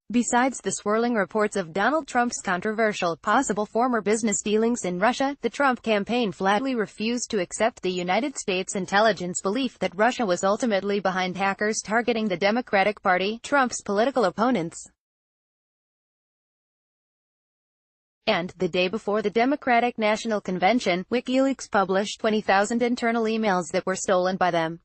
Besides the swirling reports of Donald Trump's controversial, possible former business dealings in Russia, the Trump campaign flatly refused to accept the United States intelligence belief that Russia was ultimately behind hackers targeting the Democratic Party, Trump's political opponents. And, the day before the Democratic National Convention, WikiLeaks published 20,000 internal emails that were stolen by them.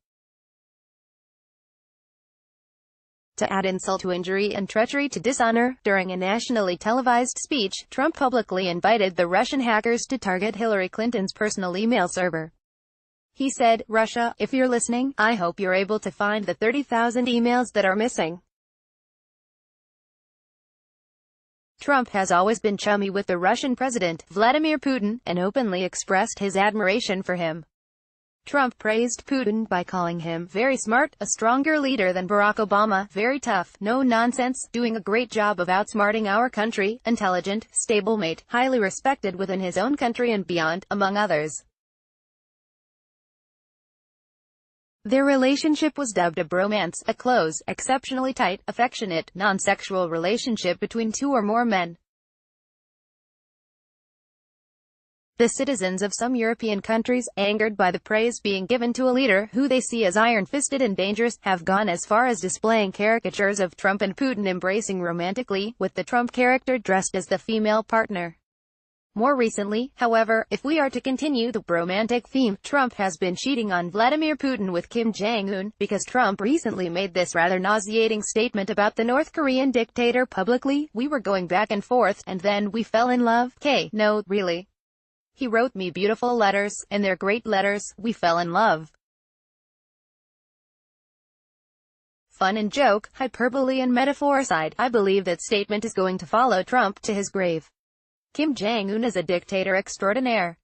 To add insult to injury and treachery to dishonor, during a nationally televised speech, Trump publicly invited the Russian hackers to target Hillary Clinton's personal email server. He said, "Russia, if you're listening, I hope you're able to find the 30,000 emails that are missing." Trump has always been chummy with the Russian President, Vladimir Putin, and openly expressed his admiration for him. Trump praised Putin by calling him very smart, a stronger leader than Barack Obama, very tough, no nonsense, doing a great job of outsmarting our country, intelligent, stablemate, highly respected within his own country and beyond, among others. Their relationship was dubbed a bromance, a close, exceptionally tight, affectionate, non-sexual relationship between two or more men. The citizens of some European countries, angered by the praise being given to a leader who they see as iron-fisted and dangerous, have gone as far as displaying caricatures of Trump and Putin embracing romantically, with the Trump character dressed as the female partner. More recently, however, if we are to continue the bromantic theme, Trump has been cheating on Vladimir Putin with Kim Jong-un, because Trump recently made this rather nauseating statement about the North Korean dictator publicly: "We were going back and forth, and then we fell in love. No, really. He wrote me beautiful letters, and they're great letters. We fell in love." Fun and joke, hyperbole and metaphor aside, I believe that statement is going to follow Trump to his grave. Kim Jong-un is a dictator extraordinaire.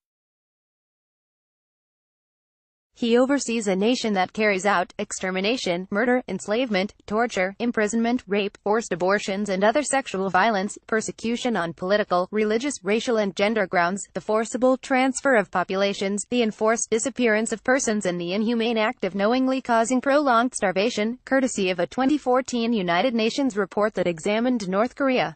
He oversees a nation that carries out extermination, murder, enslavement, torture, imprisonment, rape, forced abortions and other sexual violence, persecution on political, religious, racial and gender grounds, the forcible transfer of populations, the enforced disappearance of persons and the inhumane act of knowingly causing prolonged starvation, courtesy of a 2014 United Nations report that examined North Korea.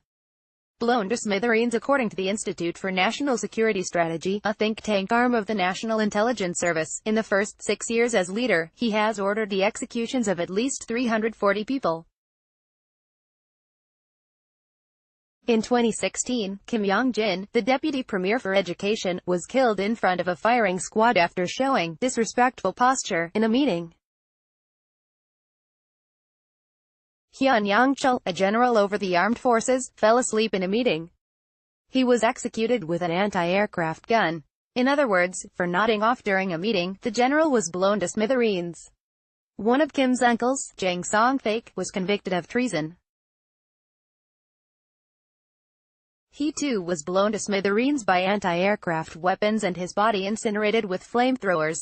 Blown to smithereens according to the Institute for National Security Strategy, a think tank arm of the National Intelligence Service. In the first 6 years as leader, he has ordered the executions of at least 340 people. In 2016, Kim Yong-jin, the deputy premier for education, was killed in front of a firing squad after showing disrespectful posture in a meeting. Hyun Yong-chul, a general over the armed forces, fell asleep in a meeting. He was executed with an anti-aircraft gun. In other words, for nodding off during a meeting, the general was blown to smithereens. One of Kim's uncles, Jang Song-thaek, was convicted of treason. He too was blown to smithereens by anti-aircraft weapons and his body incinerated with flamethrowers.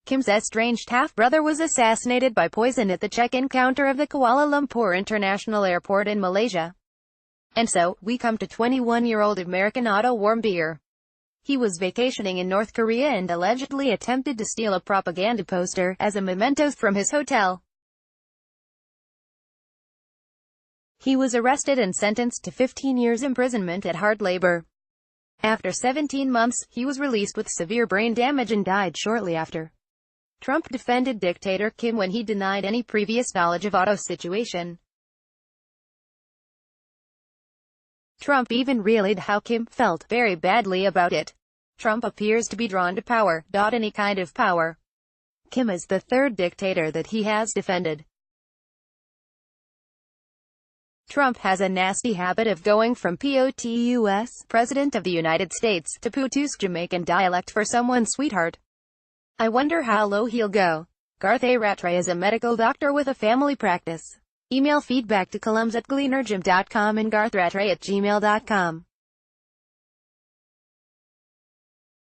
Kim's estranged half-brother was assassinated by poison at the check-in counter of the Kuala Lumpur International Airport in Malaysia. And so, we come to 21-year-old American Otto Warmbier. He was vacationing in North Korea and allegedly attempted to steal a propaganda poster as a memento from his hotel. He was arrested and sentenced to 15 years imprisonment at hard labor. After 17 months, he was released with severe brain damage and died shortly after. Trump defended dictator Kim when he denied any previous knowledge of Otto's situation. Trump even relayed how Kim felt very badly about it. Trump appears to be drawn to power, not any kind of power. Kim is the third dictator that he has defended. Trump has a nasty habit of going from POTUS, President of the United States, to putus, Jamaican dialect for someone's sweetheart. I wonder how low he'll go. Garth A. Rattray is a medical doctor with a family practice. Email feedback to columns@gleanergym.com and garthrattray@gmail.com.